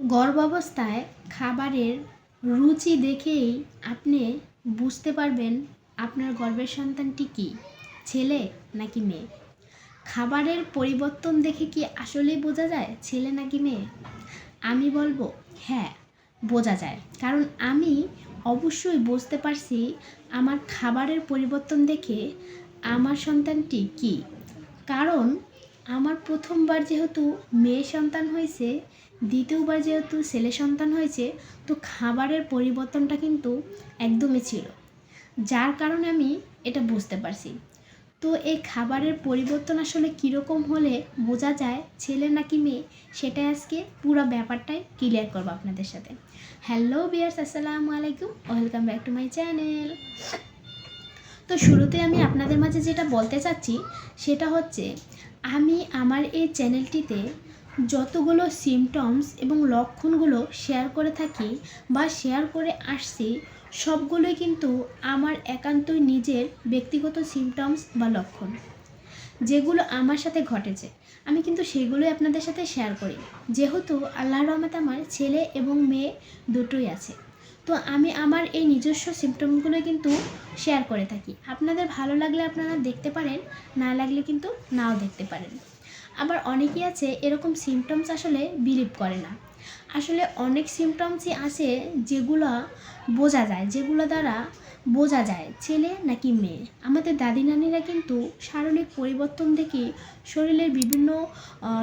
গর্ভাবস্থায় খাবারের রুচি দেখেই আপনি বুঝতে পারবেন আপনার গর্ভের সন্তানটি কি ছেলে নাকি মেয়ে। খাবারের পরিবর্তন দেখে কি আসলেই বোঝা যায় ছেলে নাকি মেয়ে? আমি বলবো হ্যাঁ, বোঝা যায়। কারণ আমি অবশ্যই বুঝতে পারছি আমার খাবারের পরিবর্তন দেখে আমার সন্তানটি কি। কারণ আমার প্রথমবার যেহেতু মেয়ে সন্তান হয়েছে, দ্বিতীয়বার যেহেতু ছেলে সন্তান হয়েছে, তো খাবারের পরিবর্তনটা কিন্তু একদমই ছিল, যার কারণে আমি এটা বুঝতে পারছি। তো এই খাবারের পরিবর্তন আসলে কীরকম হলে বোঝা যায় ছেলে নাকি মেয়ে, সেটাই আজকে পুরো ব্যাপারটাই ক্লিয়ার করবো আপনাদের সাথে। হ্যালো ভিউয়ার্স, আসসালামু আলাইকুম, welcome back to my channel. তো শুরুতে আমি আপনাদের মাঝে যেটা বলতে চাচ্ছি সেটা হচ্ছে, আমি আমার এই চ্যানেলটিতে যতগুলো সিমটমস এবং লক্ষণগুলো শেয়ার করে থাকি বা শেয়ার করে আসছি, সবগুলোই কিন্তু আমার একান্তই নিজের ব্যক্তিগত সিমটমস বা লক্ষণ, যেগুলো আমার সাথে ঘটেছে। আমি কিন্তু সেগুলোই আপনাদের সাথে শেয়ার করি, যেহেতু আল্লাহর রহমতে আমার ছেলে এবং মেয়ে দুটোই আছে। তো আমি আমার এই নিজস্ব সিমটমগুলো কিন্তু শেয়ার করে থাকি। আপনাদের ভালো লাগলে আপনারা দেখতে পারেন, না লাগলে কিন্তু নাও দেখতে পারেন। আবার অনেকেই আছে এরকম সিমটমস আসলে বিলিভ করে না। আসলে অনেক সিমটমসই আছে যেগুলো বোঝা যায়, যেগুলো দ্বারা বোঝা যায় ছেলে নাকি মেয়ে। আমাদের দাদি নানিরা কিন্তু শারীরিক পরিবর্তন দেখে, শরীরের বিভিন্ন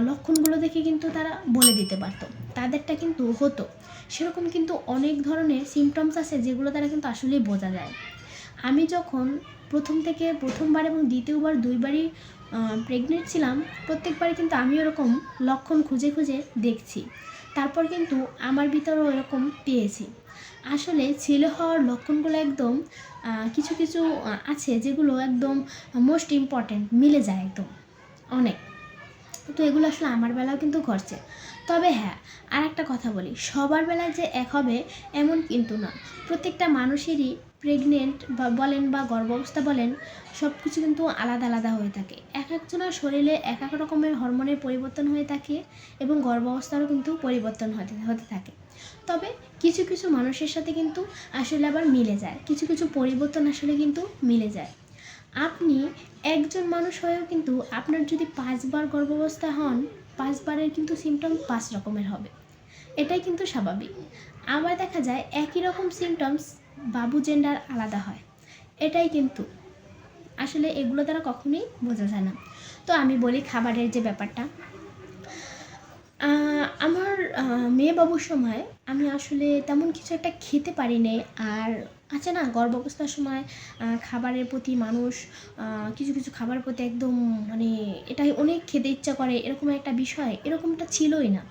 লক্ষণগুলো দেখে কিন্তু তারা বলে দিতে পারতো, তাদেরটা কিন্তু হতো। সেরকম কিন্তু অনেক ধরনের সিমটমস আছে যেগুলো দ্বারা কিন্তু আসলেই বোঝা যায়। আমি যখন প্রথমবার এবং দ্বিতীয়বার দুইবারই প্রেগনেন্ট ছিলাম, প্রত্যেকবারই কিন্তু আমি ওরকম লক্ষণ খুঁজে খুঁজে দেখছি, তারপর কিন্তু আমার ভিতরেও এরকম পেয়েছি। আসলে ছেলে হওয়ার লক্ষণগুলো একদম কিছু কিছু আছে যেগুলো একদম মোস্ট ইম্পর্ট্যান্ট, মিলে যায় একদম অনেক। তো এগুলো আসলে আমার বেলাও কিন্তু ঘটছে। তবে হ্যাঁ, আর একটা কথা বলি, সবার বেলায় যে এক হবে এমন কিন্তু না। প্রত্যেকটা মানুষেরই প্রেগনেন্ট বা বলেন বা গর্ভাবস্থা বলেন, সব কিছু কিন্তু আলাদা আলাদা হয়ে থাকে। এক একজনের শরীরে এক এক রকমের হরমোনের পরিবর্তন হয়ে থাকে এবং গর্ভাবস্থারও কিন্তু পরিবর্তন হতে থাকে। তবে কিছু কিছু মানুষের সাথে কিন্তু আসলে আবার মিলে যায়, কিছু কিছু পরিবর্তন আসলে কিন্তু মিলে যায়। আপনি একজন মানুষ হয়েও কিন্তু আপনার যদি 5বার গর্ভাবস্থা হন, 5বারের কিন্তু সিমটম 5 রকমের হবে, এটাই কিন্তু স্বাভাবিক। আবার দেখা যায় একই রকম সিমটমস বাবু জেন্ডার আলাদা হয়, এটাই কিন্তু আসলে এগুলো দ্বারা কখনোই বোঝা যায় না। তো আমি বলি খাবারের যে ব্যাপারটা, আমার মেয়ে বাবুর সময় আমি আসলে তেমন কিছু একটা খেতে পারি নি। আর আছে না, গর্ভাবস্থার সময় খাবারের প্রতি মানুষ কিছু কিছু খাবারের প্রতি একদম মানে এটাই অনেক খেতে ইচ্ছা করে, এরকম একটা বিষয় এরকমটা ছিলই না।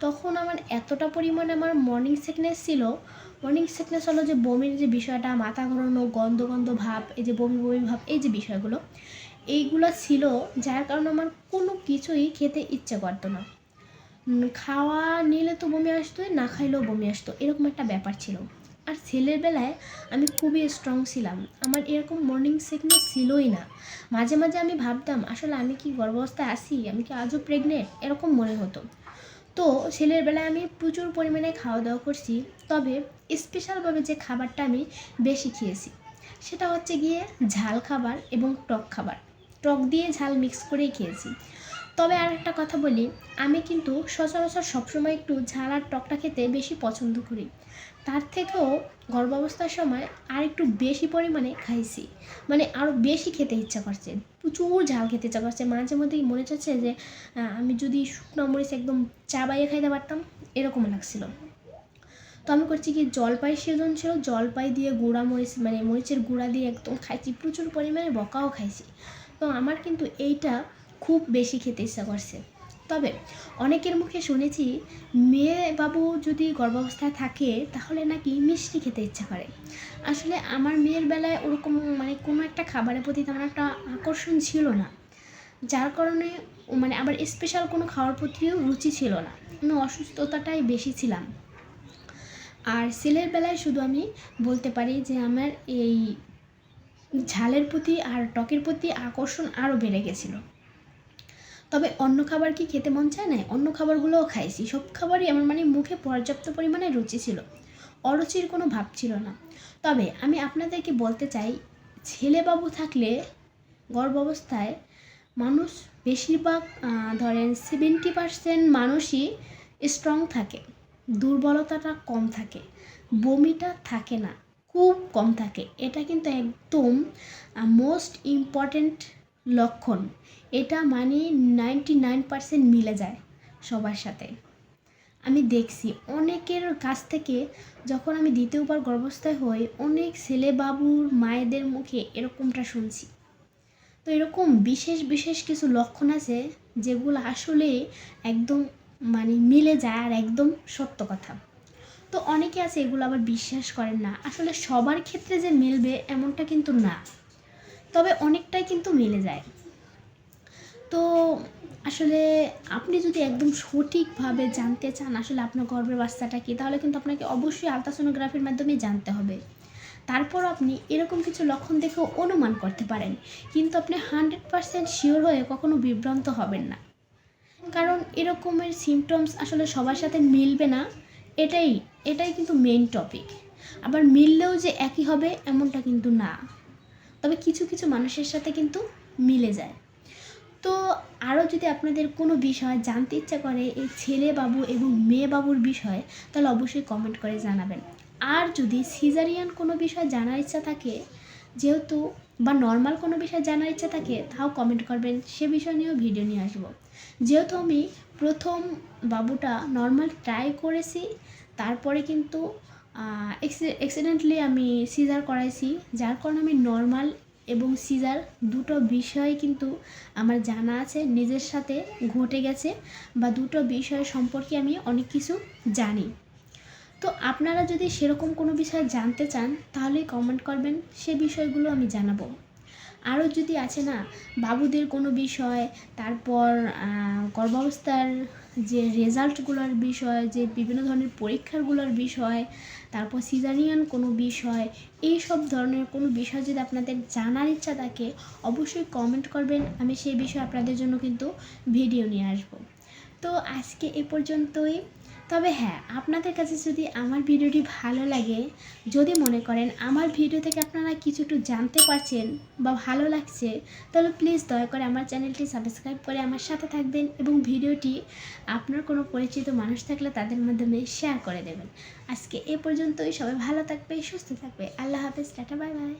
তখন আমার এতটা পরিমাণে আমার মর্নিং সিকনেস ছিল। মর্নিং সিকনেস হলো যে বমির যে বিষয়টা, মাথা ঘোরানো, গন্ধ গন্ধ ভাব, এই যে বমি বমি ভাব, এই যে বিষয়গুলো এইগুলো ছিল, যার কারণে আমার কোনো কিছুই খেতে ইচ্ছে করতো না। খাওয়া নিলে তো বমি আসতোই, না খাইলেও বমি আসতো, এরকম একটা ব্যাপার ছিল। আর ছেলের বেলায় আমি খুবই স্ট্রং ছিলাম, আমার এরকম মর্নিং সিকনেস ছিলই না। মাঝে মাঝে আমি ভাবতাম আসলে আমি কি গর্ভাবস্থায় আছি, আমি কি আজও প্রেগনেন্ট, এরকম মনে হতো। তো ছেলের বেলায় আমি প্রচুর পরিমাণে খাওয়া দাওয়া করছি। তবে স্পেশালভাবে যে খাবারটা আমি বেশি খেয়েছি সেটা হচ্ছে গিয়ে ঝাল খাবার এবং টক খাবার, টক দিয়ে ঝাল মিক্স করেই খেয়েছি। তবে আর একটা কথা বলি, আমি কিন্তু সচরাচর সবসময় একটু ঝাল আর টকটা খেতে বেশি পছন্দ করি। তার থেকেও গর্ভাবস্থার সময় আর একটু বেশি পরিমাণে খাইছি, মানে আরও বেশি খেতে ইচ্ছা করছে, প্রচুর ঝাল খেতে ইচ্ছা করছে। মাঝে মধ্যেই মনে চাচ্ছে যে আমি যদি শুকনো মরিচ একদম চাবাইয়ে খাইতে পারতাম, এরকম লাগছিল। তো আমি করছি কি, জলপাই সিজন ছিল, জলপাই দিয়ে গুঁড়া মরিচ মানে মরিচের গুঁড়া দিয়ে একদম খাইছি, প্রচুর পরিমাণে বকাও খাইছি। তো আমার কিন্তু এইটা খুব বেশি খেতে ইচ্ছা করছে। তবে অনেকের মুখে শুনেছি মেয়ে বাবু যদি গর্ভাবস্থায় থাকে তাহলে নাকি মিষ্টি খেতে ইচ্ছা করে। আসলে আমার মেয়ের বেলায় ওরকম মানে কোনো একটা খাবারের প্রতি তেমন একটা আকর্ষণ ছিল না, যার কারণে মানে আবার স্পেশাল কোনো খাওয়ার প্রতিও রুচি ছিল না, আমি অসুস্থতাটাই বেশি ছিলাম। আর ছেলের বেলায় শুধু আমি বলতে পারি যে আমার এই ঝালের প্রতি আর টকের প্রতি আকর্ষণ আরও বেড়ে গেছিলো। তবে অন্য খাবার কি খেতে মন চায় না? অন্য খাবারগুলোও খাইছি, সব খাবারই আমার মানে মুখে পর্যাপ্ত পরিমাণে রুচি ছিল, অরুচির কোনো ভাব ছিল না। তবে আমি আপনাদেরকে বলতে চাই, ছেলেবাবু থাকলে গর্ভাবস্থায় মানুষ বেশিরভাগ ধরেন 70% মানুষই স্ট্রং থাকে, দুর্বলতাটা কম থাকে, বমিটা থাকে না, খুব কম থাকে। এটা কিন্তু একদম মোস্ট ইম্পর্ট্যান্ট লক্ষণ। এটা মানে 99% মিলে যায় সবার সাথে। আমি দেখছি অনেকের কাছ থেকে, যখন আমি দ্বিতীয়বার গর্ভবস্থায় হই, অনেক ছেলে বাবুর মায়েদের মুখে এরকমটা শুনছি। তো এরকম বিশেষ বিশেষ কিছু লক্ষণ আছে যেগুলো আসলে একদম মানে মিলে যায় আর একদম সত্য কথা। তো অনেকে আছে এগুলো আবার বিশ্বাস করেন না, আসলে সবার ক্ষেত্রে যে মিলবে এমনটা কিন্তু না, তবে অনেকটাই কিন্তু মিলে যায়। তো আসলে আপনি যদি একদম সঠিকভাবে জানতে চান আসলে আপনার গর্ভের বাচ্চাটা কী, তাহলে কিন্তু আপনাকে অবশ্যই আলট্রাসোনোগ্রাফির মাধ্যমে জানতে হবে। তারপর আপনি এরকম কিছু লক্ষণ দেখেও অনুমান করতে পারেন, কিন্তু আপনি 100% শিওর হয়ে কখনো বিভ্রান্ত হবেন না, কারণ এরকমের সিমটমস আসলে সবার সাথে মিলবে না। এটাই এটাই কিন্তু মেইন টপিক। আবার মিললেও যে একই হবে এমনটা কিন্তু না, তবে কিছু কিছু মানুষের সাথে কিন্তু মিলে যায়। তো আরও যদি আপনাদের কোনো বিষয় জানতে ইচ্ছা করে এই ছেলে বাবু এবং মেয়ে বাবুর বিষয়, তাহলে অবশ্যই কমেন্ট করে জানাবেন। আর যদি সিজারিয়ান কোনো বিষয় জানার ইচ্ছা থাকে, যেহেতু বা নর্মাল কোনো বিষয় জানার ইচ্ছা থাকে, তাও কমেন্ট করবেন, সে বিষয় নিয়েও ভিডিও নিয়ে আসবো। যেহেতু আমি প্রথম বাবুটা নর্মাল ট্রাই করেছি, তারপরে কিন্তু অ্যাক্সিডেন্টলি আমি সিজার করাইছি, যার কারণে আমি নর্মাল এবং সিজার দুটো বিষয় কিন্তু আমার জানা আছে, নিজের সাথে ঘটে গেছে, বা দুটো বিষয় সম্পর্কে আমি অনেক কিছু জানি। তো আপনারা যদি সেরকম কোনো বিষয় জানতে চান তাহলেই কমেন্ট করবেন, সে বিষয়গুলো আমি জানাবো। আরও যদি আছে না বাবুদের কোনো বিষয়, তারপর গর্ভাবস্থার যে রেজাল্টগুলোর বিষয়, যে বিভিন্ন ধরনের পরীক্ষাগুলোর বিষয়, তারপর সিজারিয়ান কোনো বিষয়, এই সব ধরনের কোনো বিষয় যদি আপনাদের জানার ইচ্ছা থাকে, অবশ্যই কমেন্ট করবেন, আমি সেই বিষয়ে আপনাদের জন্য কিন্তু ভিডিও নিয়ে আসবো। তো আজকে এ পর্যন্তই। তবে হ্যাঁ, আপনাদের কাছে যদি আমার ভিডিওটি ভালো লাগে, যদি মনে করেন আমার ভিডিও থেকে আপনারা কিছুটা জানতে পারছেন বা ভালো লাগছে, তাহলে প্লিজ দয়া করে আমার চ্যানেলটি সাবস্ক্রাইব করে আমার সাথে থাকবেন এবং ভিডিওটি আপনার কোনো পরিচিত মানুষ থাকলে তাদের মাধ্যমে শেয়ার করে দেবেন। আজকে এ পর্যন্তই। সবাই ভালো থাকবে, সুস্থ থাকবে। আল্লাহ হাফেজ, টাটা, বাই বাই।